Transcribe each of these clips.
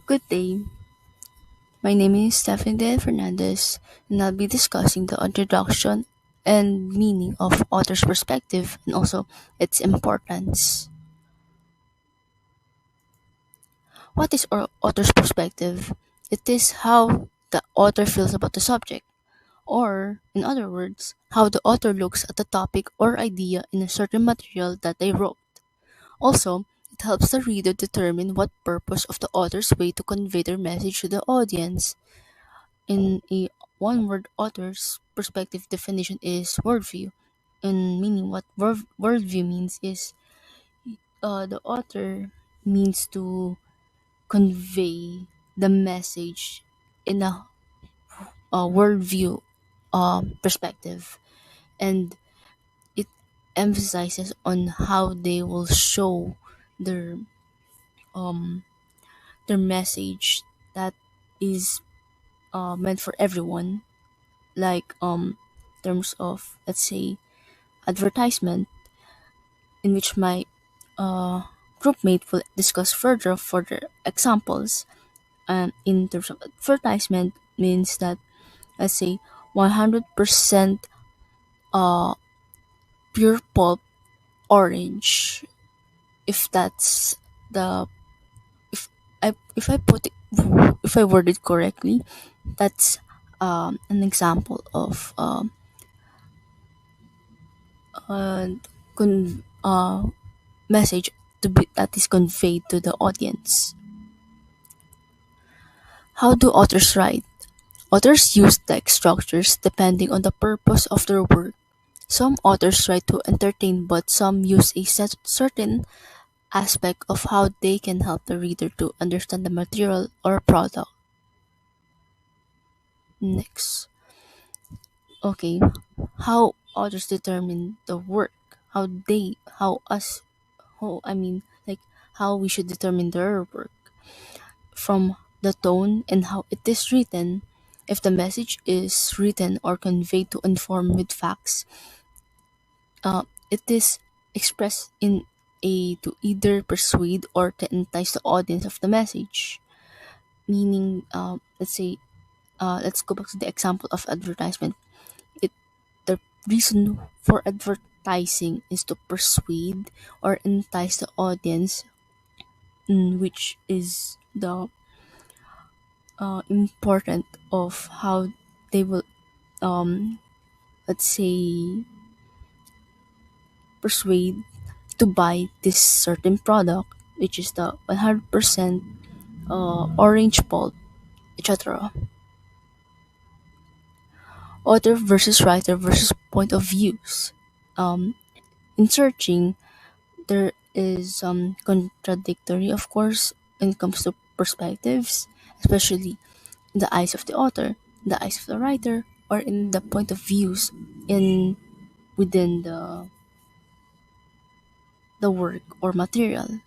Good day. My name is Stephanie Fernandez, and I'll be discussing the introduction and meaning of author's perspective and also its importance. What is author's perspective? It is how the author feels about the subject, or, in other words, how the author looks at the topic or idea in a certain material that they wrote. Also, it helps the reader determine what purpose of the author's way to convey their message to the audience. In a one word author's perspective definition is worldview. And meaning what worldview means is the author means to convey the message in a worldview perspective, and it emphasizes on how they will show their um their message that is meant for everyone, like terms of, let's say, advertisement, in which my uh, groupmate will discuss further examples. In terms of advertisement means that, let's say, 100% pure pulp orange. If that's the if I put it, if I word it correctly, that's an example of uh, con- uh, message that is conveyed to the audience. How do authors write? Authors use text structures depending on the purpose of their work. Some authors try to entertain, but some use a certain aspect of how they can help the reader to understand the material or product. Next, okay, how authors determine the work, how us, how I mean, like how we should determine their work from the tone and how it is written. If the message is written or conveyed to inform with facts, it is expressed in a to either persuade or to entice the audience of the message. Meaning, let's go back to the example of advertisement. It the reason for advertising is to persuade or entice the audience, which is the important of how they will um let's say persuade to buy this certain product, which is the 100% orange pulp, etc. Author versus writer versus point of views. um in searching, there is contradictory, of course, when it comes to perspectives, especially in the eyes of the author, in the eyes of the writer, or in the point of views in within the work or material.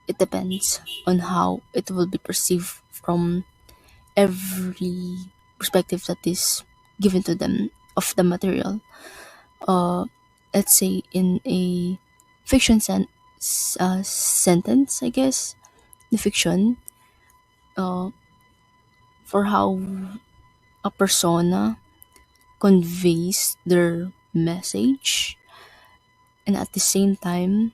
It depends on how it will be perceived from every perspective that is given to them of the material. Uh, let's say in a sentence, I guess, the fiction, uh, for how a persona conveys their message, and at the same time,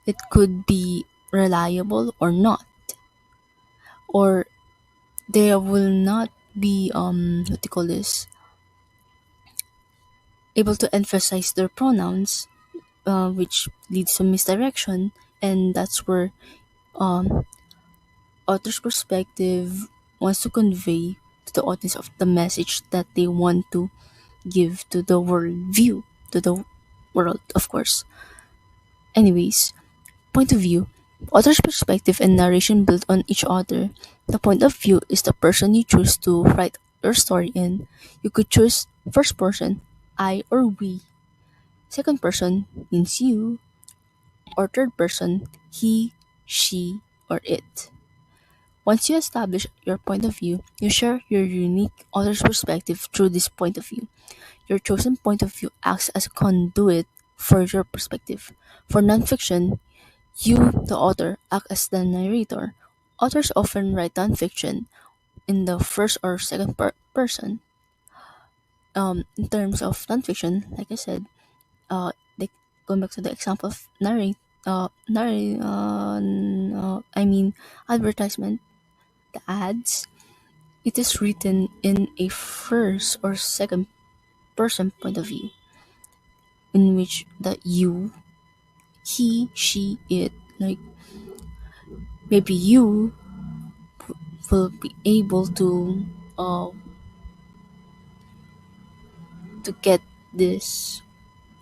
it could be reliable or not, or they will not be what do you call this, able to emphasize their pronouns, which leads to misdirection, and that's where um, author's perspective wants to convey to the audience of the message that they want to give to the world view, to the world, of course. Anyways, point of view. Author's perspective and narration build on each other. The point of view is the person you choose to write your story in. You could choose first person, I or we. Second person means you, or third person, he, she, or it. Once you establish your point of view, you share your unique author's perspective through this point of view. Your chosen point of view acts as a conduit for your perspective. For nonfiction, you, the author, act as the narrator, Authors often write nonfiction in the first or second person. In terms of nonfiction, like I said, like going back to the example of I mean advertisement, the ads. It is written in a first or second person point of view, in which the you, he, she, it, like maybe you will be able uh to get this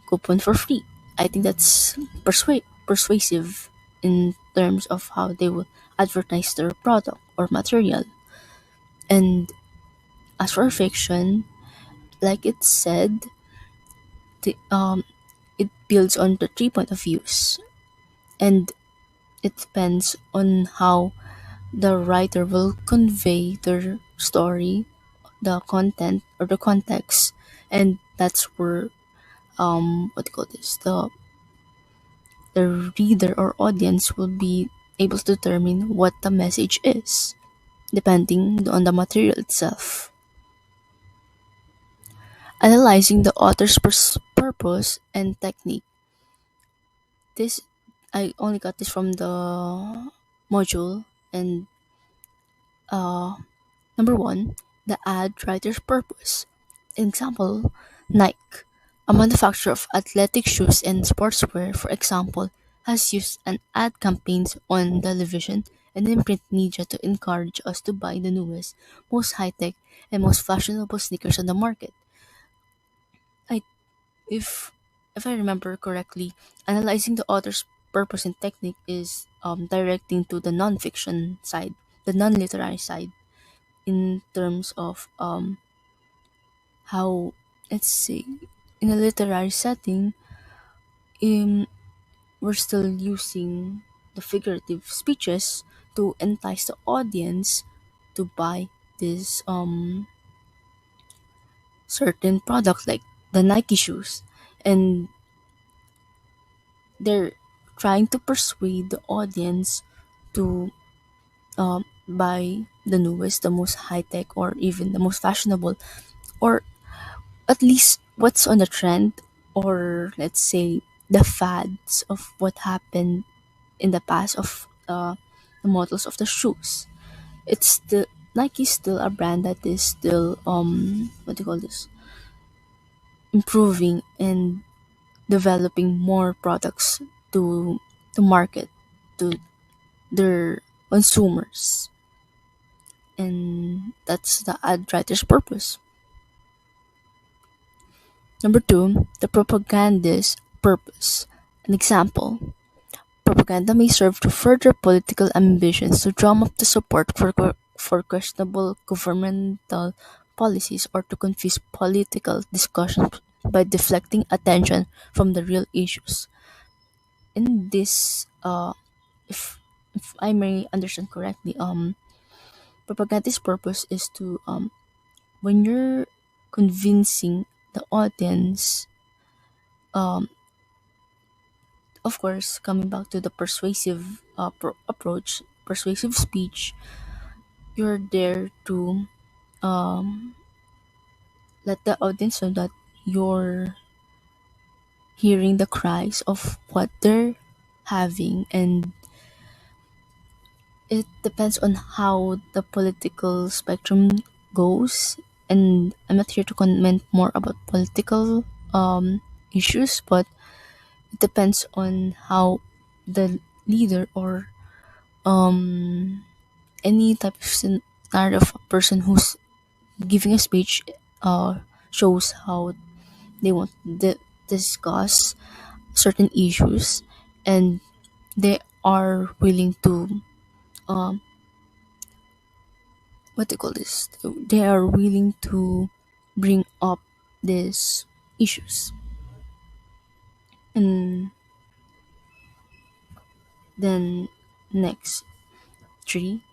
coupon for free. I think that's persuasive in terms of how they will advertise their product or material. And as for fiction, like it said, it builds on the three point of views, and it depends on how the writer will convey their story, the content or the context, and that's where what do you call this, the reader or audience will be able to determine what the message is, depending on the material itself. Analyzing the author's purpose and technique. This I only got this from the module, and uh, number one, the ad writer's purpose. Example, Nike, a manufacturer of athletic shoes and sportswear, for example, has used an ad campaigns on television and in print media to encourage us to buy the newest, most high-tech, and most fashionable sneakers on the market. I, if if I remember correctly, analyzing the author's purpose and technique is directing to the non-fiction side, the non-literary side, in terms of how, let's say, in a literary setting, um, we're still using the figurative speeches to entice the audience to buy this certain product like the Nike shoes, and they're trying to persuade the audience to buy the newest, the most high tech, or even the most fashionable, or at least what's on the trend, or let's say the fads of what happened in the past of the models of the shoes. It's the Nike is still a brand that is still what do you call this, improving and developing more products to market to their consumers, and that's the ad writer's purpose. Number two, the propagandist's purpose. An example: propaganda may serve to further political ambitions, to drum up the support for questionable governmental policies, or to confuse political discussions by deflecting attention from the real issues. In this, if I may understand correctly, propagandist's purpose is to when you're convincing the audience, um, of course, coming back to the persuasive approach, persuasive speech, you're there to um, let the audience know that you're hearing the cries of what they're having, and it depends on how the political spectrum goes. And I'm not here to comment more about political issues, but it depends on how the leader or any type of scenario of a person who's giving a speech uh, shows how they want to discuss certain issues, and they are willing to um, what do you call this, they are willing to bring up these issues. And then next, three,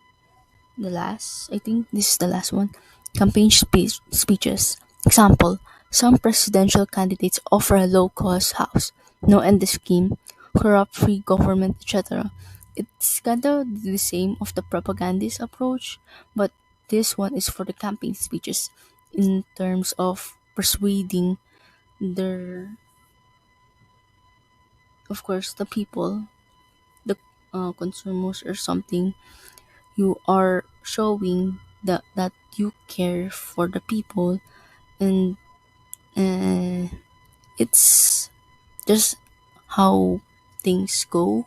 the last, I think this is the last one, campaign speeches. Example: some presidential candidates offer a low cost house, no end scheme, corrupt free government, etc. It's kind of the same of the propagandist approach, but this one is for the campaign speeches in terms of persuading their, of course, the people, the consumers or something. You are showing that you care for the people, and uh, it's just how things go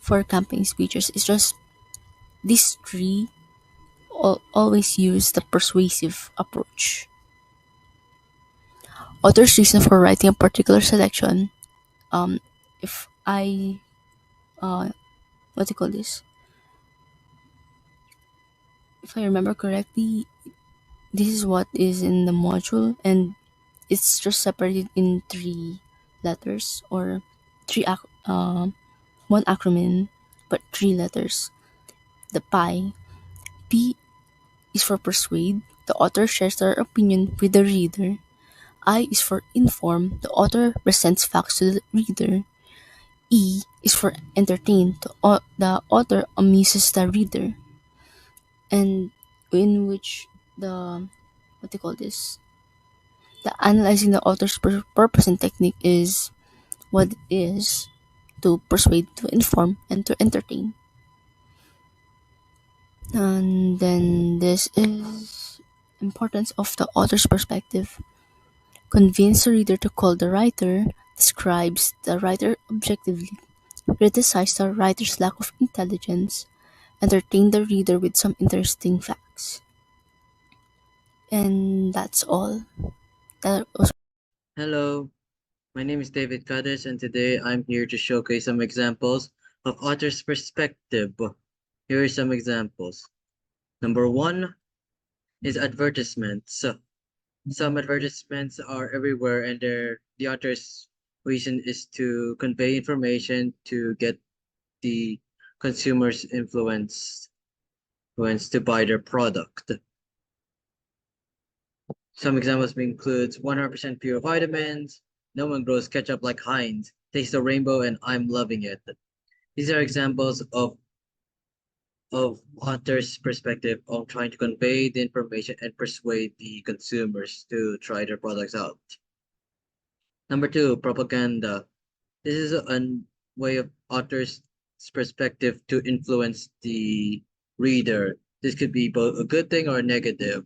for campaign speeches. It's just these three always use the persuasive approach. Author's reason for writing a particular selection, if I, what do you call this? If I remember correctly, this is what is in the module, and it's just separated in three letters or one acronym, but three letters. The PI. P is for persuade. The author shares their opinion with the reader. I is for inform. The author presents facts to the reader. E is for entertain. The author amuses the reader. And in which the, what do you call this? The analyzing the author's purpose and technique is what it is to persuade, to inform, and to entertain. And then this is importance of the author's perspective. Convince the reader to call the writer, describes the writer objectively, criticize the writer's lack of intelligence, entertain the reader with some interesting facts. And that's all. That was Hello, my name is David Cadiz, and today I'm here to showcase some examples of author's perspective. Here are some examples. Number one is advertisements. Some advertisements are everywhere, and the author's reason is to convey information to get the consumers influence to buy their product. Some examples includes 100% pure vitamins, no one grows ketchup like Heinz, taste the rainbow and I'm loving it. These are examples of author's perspective of trying to convey the information and persuade the consumers to try their products out. Number two, propaganda. This is a way of author's perspective to influence the reader. This could be both a good thing or a negative.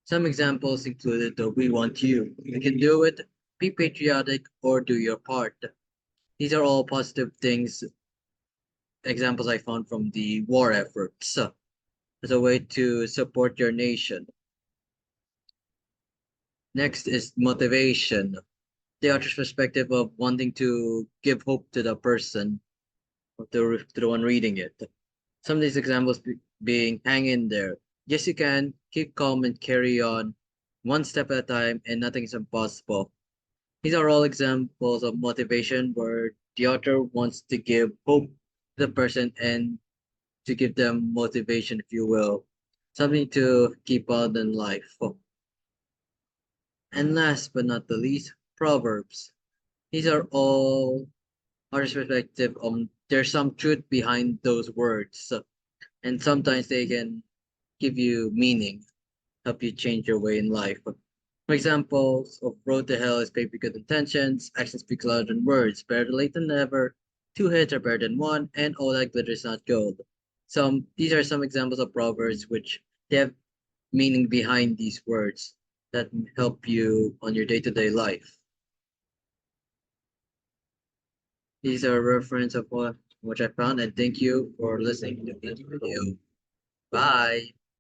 Some examples included the "We want you can do it, be patriotic, or do your part." These are all positive things, examples I found from the war efforts as a way to support your nation. Next is motivation, the author's perspective of wanting to give hope to the person, or to the one reading it. Some of these examples being hang in there. Yes, you can, keep calm and carry on, one step at a time, and nothing is impossible. These are all examples of motivation where the author wants to give hope to the person and to give them motivation, if you will, something to keep on in life. And last but not the least, proverbs. These are all author's perspective. There's some truth behind those words, and sometimes they can give you meaning, help you change your way in life. For examples of road to hell is paved with good intentions, actions speak louder than words, better late than never, two heads are better than one, and all that glitters not gold. These are some examples of proverbs which they have meaning behind these words that help you on your day-to-day life. These are a reference of what I found, and thank you for listening to this video. Bye.